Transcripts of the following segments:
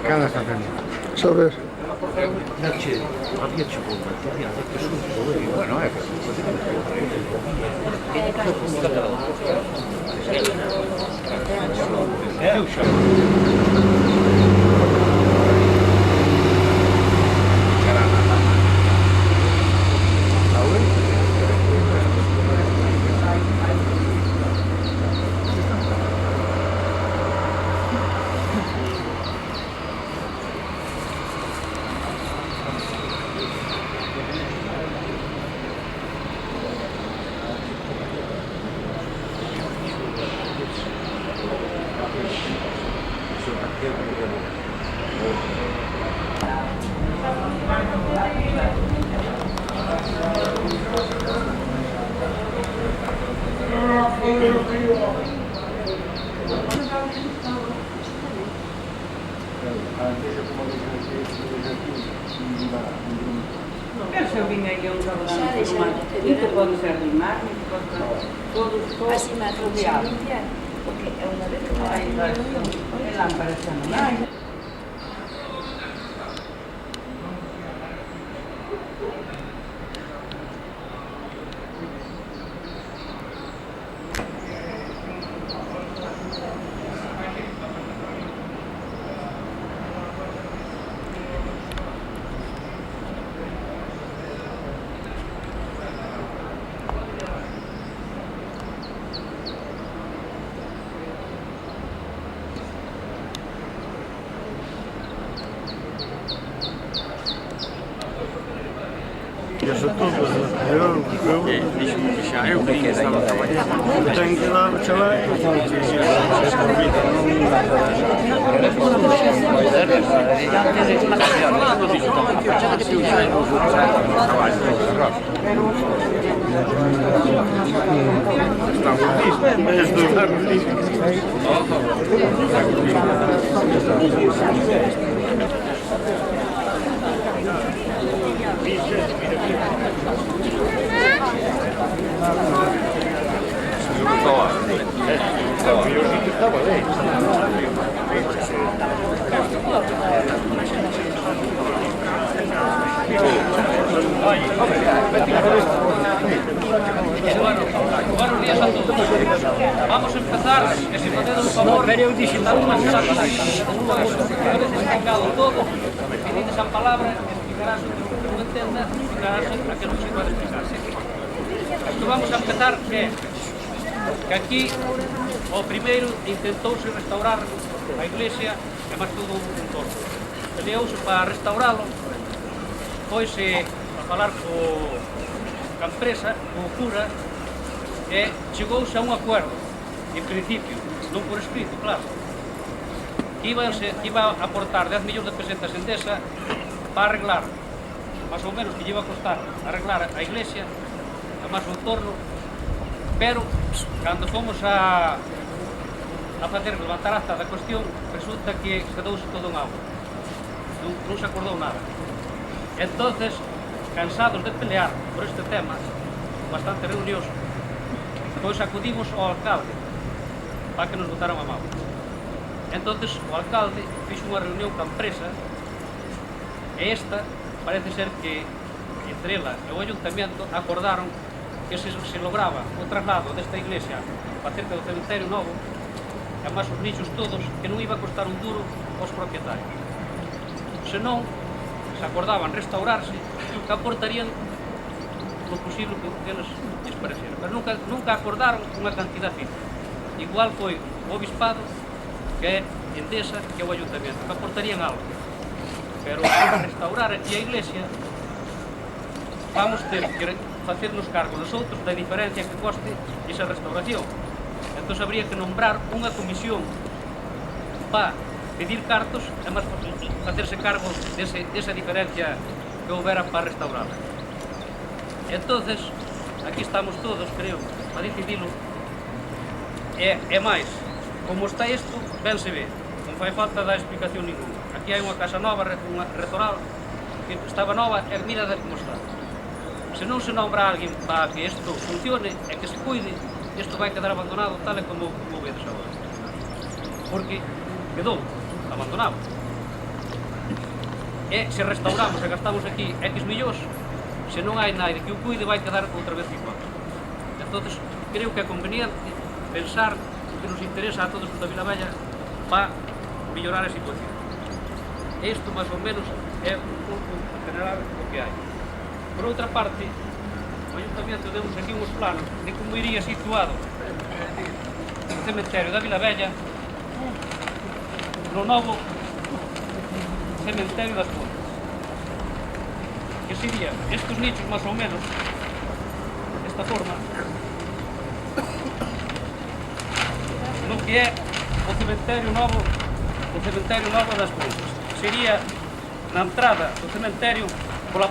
¿Qué andas haciendo? Saber. Penso que vim aqui um trabalhando muito pode ser de imagens, todos Así más rodeados. porque é unha vez que vai Olha lá, parece que Eu que estava trabalhando. Tenho que ir lá no chaleco. Buenos días a todos. Vamos a empezar, que si ponéis un favor, dar unas cartas explicado todo, pedides a palabra, explicarás o que non entenda, explicarás a que non se pode explicarse. Isto vamos a empezar que aquí o primeiro intentouse restaurar a iglesia e máis todo un entorno. Peleouse para restauralo, foise a falar ca empresa, co cura, e chegouse a un acuerdo. en principio, non por escrito, claro, que iba a aportar 10 millóns de pesetas en Endesa para arreglar, máis ou menos, que lle iba a costar arreglar a iglesia, a máis o entorno, pero, cando fomos a facer levantar acta da cuestión, resulta que quedouse todo en agua. Non se acordou nada. Entonces, cansados de pelear por este tema, bastante reunións, pois acudimos ao alcalde para que nos botaran a mão. Entonces, o alcalde fixo unha reunión coa empresa e esta parece ser que entre ela e o ayuntamiento acordaron que se lograba o traslado desta iglesia para cerca do cementerio novo e máis os nichos todos, que non iba a costar un duro aos propietarios. Senón, se acordaban restaurarse, que aportarían lo posible que eles lles pareciera. Pero nunca acordaron unha cantidad fija. Igual foi o obispado, que é Endesa, que é o ayuntamiento, que aportarían algo. Pero para restaurar aquí a iglesia, vamos ter que facernos cargo nosotros da diferencia que coste esa restauración. Entón habría que nombrar unha comisión para pedir cartos e máis facerse cargo desa diferencia que houbera para restaurarla. Entonces, aquí estamos todos, creo, para decidilo. E máis, como está isto, ben se ve, non fai falta dar explicación ninguna. Aquí hai unha casa nova, unha retoral, que estaba nova e mira como está. Se non se nombra alguén para que isto funcione e que se cuide, isto vai quedar abandonado tal e como vedes agora. Porque quedou abandonado. E se restauramos e gastamos aquí X millóns, se non hai nadie que o cuide, vai quedar outra vez igual. Entón, creo que é conveniente pensar que nos interesa a todos os da Vilavella para mellorar a situación. Isto, máis ou menos, é un pouco general o que hai. Por outra parte, o Ayuntamiento demos aquí uns planos de como iría situado o cementerio da Vilavella no novo cementerio das Pontes. Que sería estes nichos, máis ou menos, desta forma, no que é o cementerio novo das Pontes. Sería na entrada do cementerio pola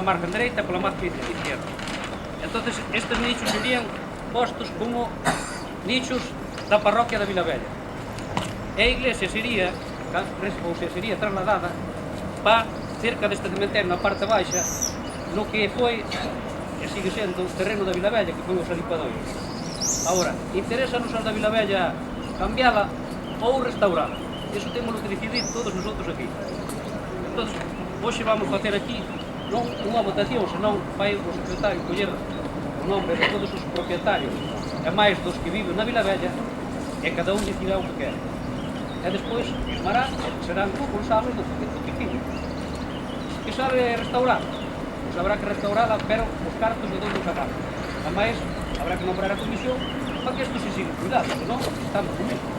margen dereita e pola margen izquierda. Entonces, estes nichos serían postos como nichos da parroquia da Vilavella. E a iglesia sería trasladada para cerca deste cementerio na parte baixa, no que foi e sigue sendo o terreno da Vilavella, que foi os alipadoiros. Agora, interesa-nos a da Vilavella cambiala ou restaurala. Iso temos que decidir todos nosotros aquí. Entón, hoxe vamos facer aquí non unha votación, senón vai o secretario coller o nombre de todos os propietarios e máis dos que viven na Vilavella e cada un decidirá o que quer. E despois, firmará, serán responsables do que fixe. Que sabe restaurar? Pois habrá que restaurala, pero os cartos de onde os sacamos. A máis, habrá que nombrar a comisión para que isto se siga cuidado, senón estamos con isto.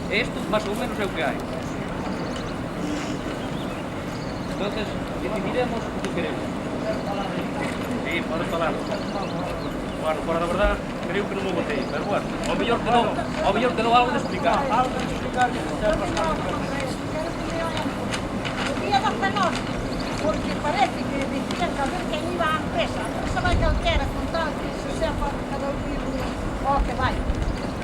E isto, máis ou menos, é o que hai. Entonces, decidiremos o que queremos. Sí, podes falar. Bueno, para a verdad, creo que non me botei, pero bueno, ao mellor quedou algo de explicar. Algo de explicar que non serve bastante. O día da Fenós, porque parece que decían que a ver quen iba á empresa. A empresa vai calquera, con tal que se sepa cada un o que vai.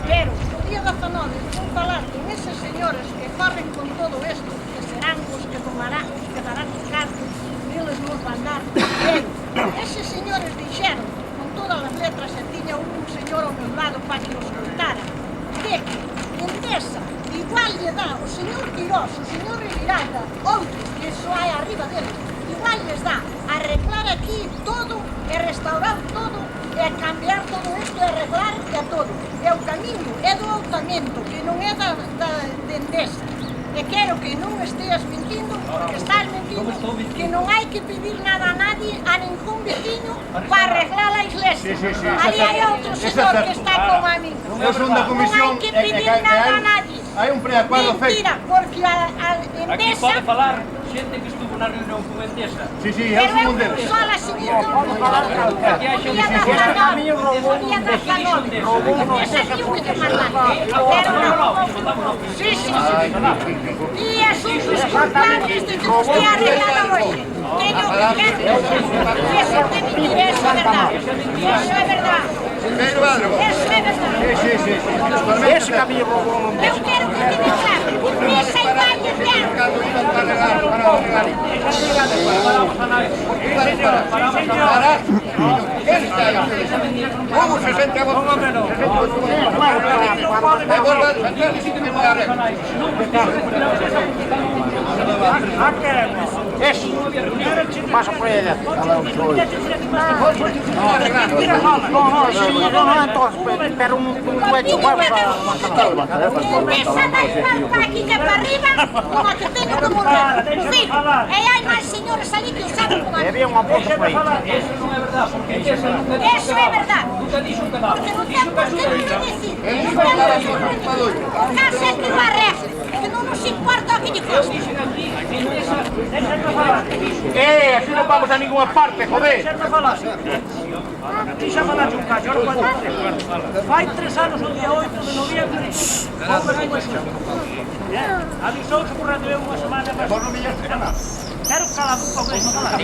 Pero, o día da Fenós, vou falar con eses señores que corren con todo isto, que serán os que tomarán, os que darán os cartos, eles nos van dar. Pero, eses señores dixeron, todas as letras, e tiña un señor ao meu lado para que os contara, de que Endesa igual lle dá o señor Quirós, o señor Riviralda, outros, que iso hai arriba deles, igual lles dá arreglar aquí todo e restaurar todo e cambiar todo isto e arreglar e todo. E o camiño é do Autamento, que non é de Endesa. E quero que non esteas mentindo, porque estás mentindo, que non hai que pedir nada a nadie, a ningún veciño, para arreglar a iglesia. Ali hai outro señor que está con a mí. Eu son da comisión. Non hai que pedir nada a nadie. Hai un preacuerdo feito. Mentira, porque a Aquí Endesa... pode falar xente que estuvo na reunión con Endesa. Sí, sí, Pero é eu un deles. só a seguir o día da Zanoni, ese é o que mandante. Pero non. Sí, sí, sí. E asuntos constantes de que nos que arreglado hoxe. Teño que quero. E eso que me dire, eso é verdade. Eso é verdade. Eso é verdade. Sí, sí, sí. Ese camiño robou non Eu quero que te claro. Mesa e baño quero. Como se sente agora? Pasa por ella. No, entonces, pero un hueco Esa da aquí que para arriba, como que tengo que morrer. Sí, e hai máis señores ali que o saben como Había unha porta por aí. Eso non é verdade, porque Endesa nunca Eso é verdade. nunca dixo que non. Porque non ten por que me decir. O caso é que o arreste, que non nos importa o que lle costa. Dixen aquí, Endesa, Así non vamos a ninguna parte, joder. Aquí xa falaxe un caso, ahora cuando fai 3 anos o día 8 de noviembre, houve un asunto. Avisouse por radio unha semana máis. Quero calar un pouco, non falar.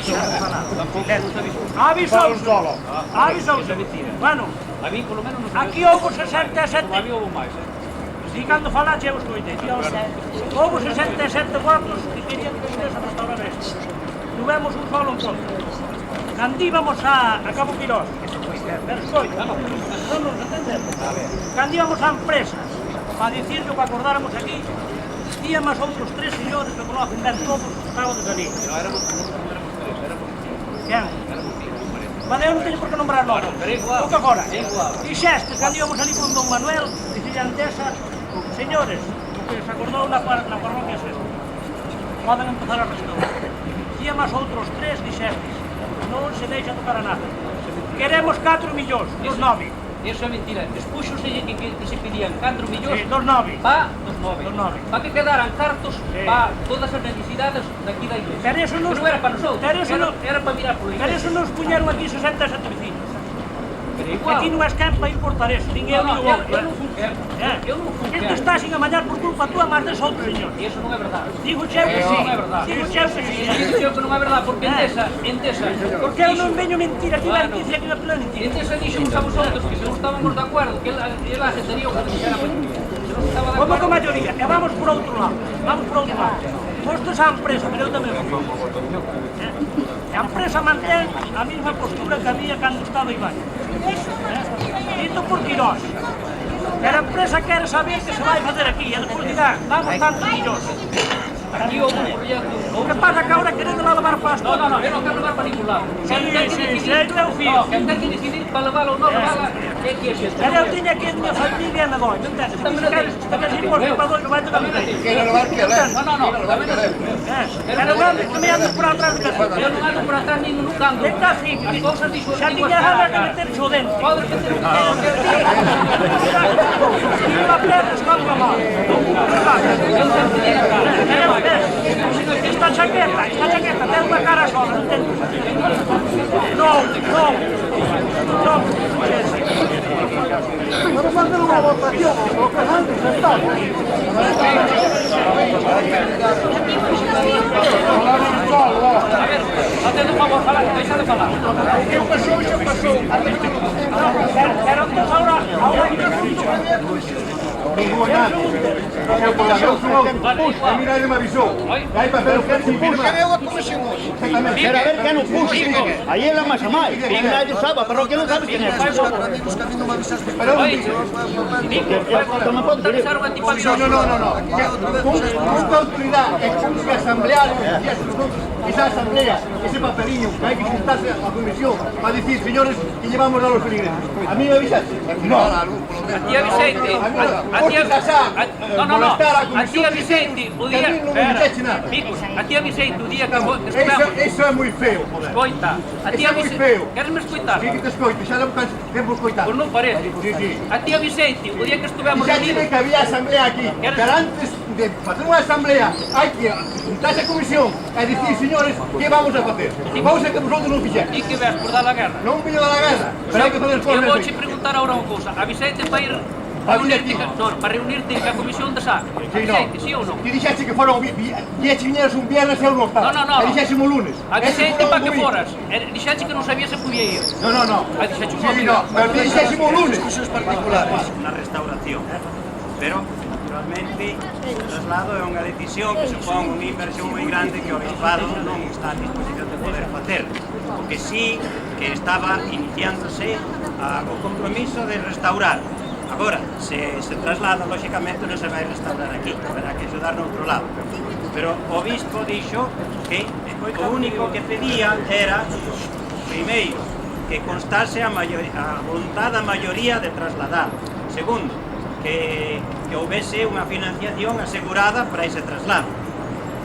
Avisouse. Bueno, a mí polo menos non aquí houve 67. a mí houve máis. Si cando falaxe eu escoitei. Houve 67 votos que querían que Endesa restaurara esto. Tuvemos un solo en contra. Cando íbamos a Cabo Quirós, pero escoita, non nos entendemos. Cando íbamos a empresas, para dicirlo que acordáramos aquí, íamos outros 3 señores que conocen ben todos os que estaban de salir. Éramos tres, Quen? Vale, eu non teño por que nombrar nós. pero é igual. O que agora? É igual. Dixeste, cando íbamos ali con Don Manuel, dicía Endesa, señores, o que se acordou na parroquia é isto. Poden empezar a restaurar. Íamos outros 3, dixestes, non se deixa tocar a nada. Queremos 4 millóns, dos 9. Eso é mentira. Expúxose que se pedían 4 millóns Sí, dos 9. para dos nove. Dos nove. Para que quedaran cartos Sí. para todas as necesidades daqui da iglesia. Pero eso non Que non era para nosotros, pero eso non- era para mirar por la Pero iglesia. eso nos puñeron aquí 67 vecinos. Pero igual. Aquí non é quen para importar eso, nin eu nin o outro. Eu non fun quen. Eu non fun Este quen. está sin amañar por culpa túa máis des outros señores. E eso non é verdade. Digo cheu que sí. Non é verdade. Digo cheu que sí. Dixo que non é verdade, porque Endesa... Porque eu non veño mentir aquí, vai dicir que non é mentira. Endesa dixemos a vosotros que se non estábamos de acuerdo, que él aceptaría o que dixera para ti. Se non estaba de Como acuerdo... con maioría, e vamos por outro lado. Vamos por outro lado. Posto esa empresa, pero eu tamén vou. A empresa mantén a mesma postura que había cando estaba Iván. Dito por Quirós. Pero a empresa quere saber que se vai facer aquí e despois dirá, damos tantos millóns. Aquí houve un proxecto... O que pasa que agora querendo la levar para as No, todas. eu non quero levar para ningún lado. Sí, sí, eu é o fío. Quen ten que decidir para levar ou non levar é que é xente. Pero eu tiña aquí a minha familia e me doi, non entendes? Se queres ir por para doi, vai tocar a mí. Quero levar que ler. No, tamén non. Pero non me andes por atrás de casa. Eu non ando por atrás nin nunca ando. Está así, As cousas dixo xa tiñas a que meterse o dente. Podes meter o E la perdes con a mão. Esta chaqueta ten unha cara sola, non ten? Non. Vamos facer unha votación, o que antes está. Facendo un favor, deixa de falar. Que pasou, xa pasou. Pero entón agora Mira, ele me avisou. Aí para ver o que se firma. Pero a ver quen o puxo. Aí é la masa máis. E nadie sabe, pero que non sabe quen é. Pero Non me pode dir. Avisar o antipatrio. no. Con autoridade e con que asamblear esa asamblea, ese papeliño, que hai que juntarse a comisión para decir, señores, que llevamos a los feligreses. A mí me avisaste? No. A tía Vicente, a tía Vicente, o día... Micos, a tía Vicente, o día que estivemos... Eso é moi feo, joder. Escoita, a tía Eso é moi Vicente... feo. Queres-me escoitar? Sí que te escoito, xa non tempo escoitar. Pois non parece. Sí. A tía Vicente, o día que estivemos Xa tive que había asamblea aquí, pero antes de facer unha asamblea hai que juntarse a comisión e dicir, señores, que vamos a facer? Vamos a que vosotros non fixeron. E que ves por dar a guerra? Non viño da guerra, pero hai que fazer Eu esforzo. vou te preguntar agora unha cousa. Aviseite para ir para reunirte ca comisión de SAC. Aviseite, sí ou non? Ti dixeste que foron viñeras un viernes e eu non estaba. No. E dixeste un lunes. Aviseite para que foras. Dixeste que non sabía se podía ir. No. Dixeste un Sí, no, pero ti dixeste un lunes. Na restauración, pero naturalmente o traslado é unha decisión que supón unha inversión moi grande que o Obispado non está a disposición de poder facer, o que sí que estaba iniciándose o compromiso de restaurar. Agora, se traslada, lógicamente non se vai restaurar aquí, haberá que ajudar no outro lado, pero o Obispo dixo que o único que pedía era, primeiro, que constase a voluntad da maioría de trasladar. Segundo, que houvese unha financiación asegurada para ese traslado.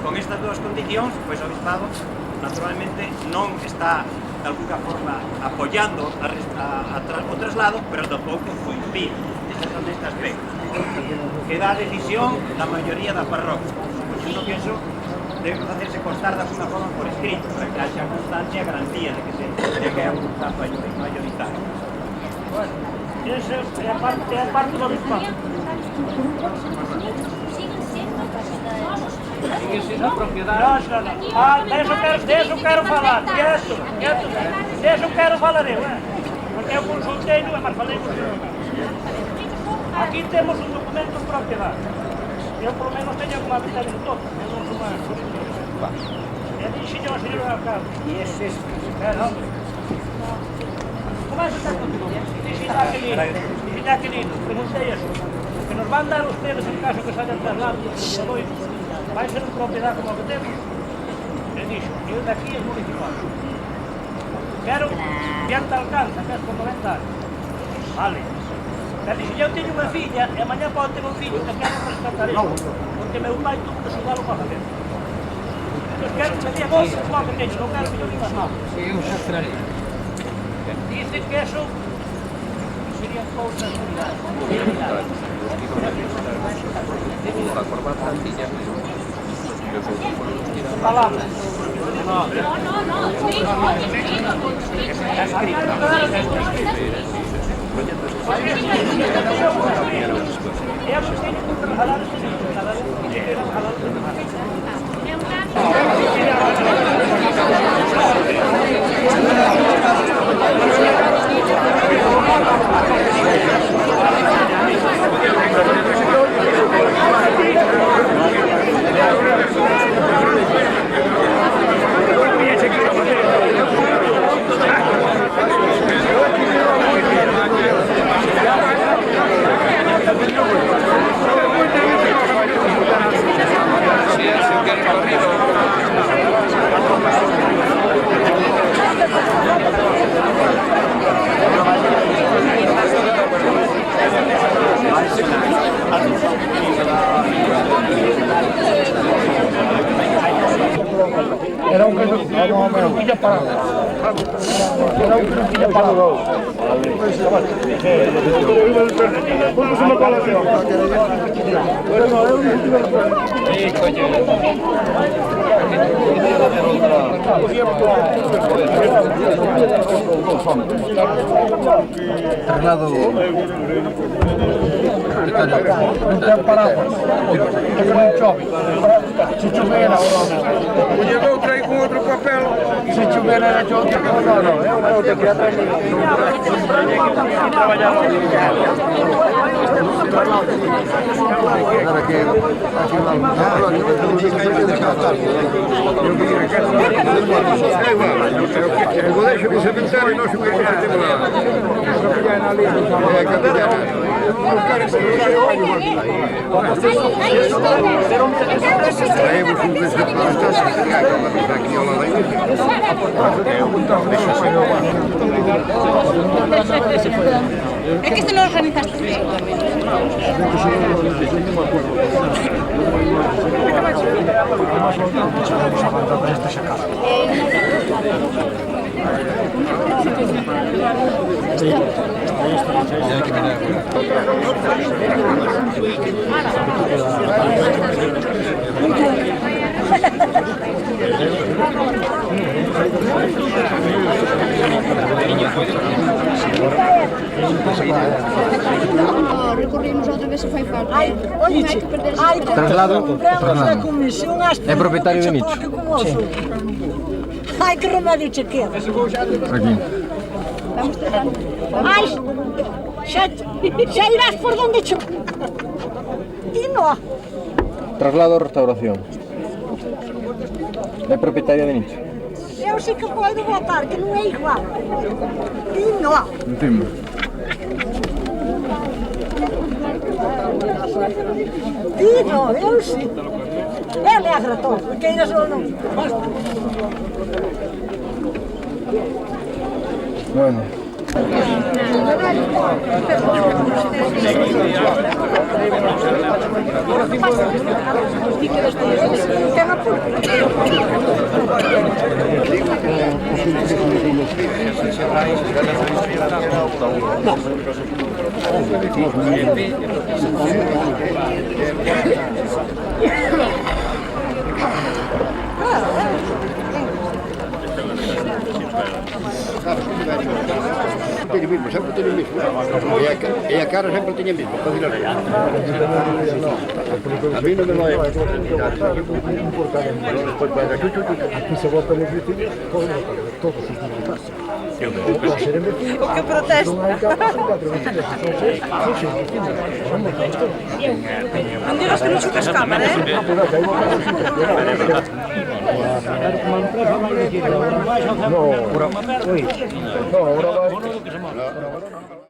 Con estas dúas condicións, pois o Obispado naturalmente non está de alguna forma apoyando o traslado, pero tampouco foi impide. Esas son este aspecto. Queda a decisión da maioría da parroquia. Por iso que eso debe facerse constar de alguna forma por escrito, para que haxa constancia e garantía de que é a voluntad mayoritaria. Bueno, esa é a parte do Obispado. Sigue sendo a propiedade. No. De eso quero falar. De eso quero falar eu, porque eu consultei, mas falei con eu. Aquí temos un documento de propiedade. Eu, polo menos, teño alguma vista de todo. Eu non sou máis. E dixo ao señor alcalde. E ese es. Como é que está contigo? Dixo aquelino, preguntei eso. Que nos van dar ustedes en caso que salgan traslado vai ser un propiedade como que temos. E dixo, eu daqui é municipal. Quero diante alcanza, que é por 90 anos. Vale. E dixo, eu teño unha filla e mañá pode ter un fillo que quero rescatar isto, porque meu pai tuvo que xudalo para fazer. Entón, quero que me diga vos como que teño, non quero que yo diga nada. Sí, eu xa esperarei. Dice que eso serían cousas palabras. Era un que parado. Era un que parado. Traslado. Non ten paraguas. É como un chove. Se chovera ahora. Oye, eu traigo con outro papel. Se chovera era yo que no. Eu te quería traer. Agora que eu vou deixar o cementerio e nós o que temos lá. É capitana. Traemos un receptor aquí ao lado É que se lo organizaste bien. corremos outra vez se fai falta. Ai, oye, ai, Traslado. compramos da comisión hasta É propietario de Nicho. Ai, que remédio che queda. Aquí. Vamos tratando. Ai, xa irás por donde che... E no, Traslado restauración. É propietaria de Nicho. eu sei que podo votar, que non é igual. E no. Entendo. E no, eu sei. Ele é agrador, porque ainda só não. Bueno. Tiene mismo, sempre tiene mismo. E a cara sempre tiene mismo. A mí non me vai. Aquí se votan los vecinos, todos sus militantes. O que protesta? Non digas que non chupas cámara, No, ahora va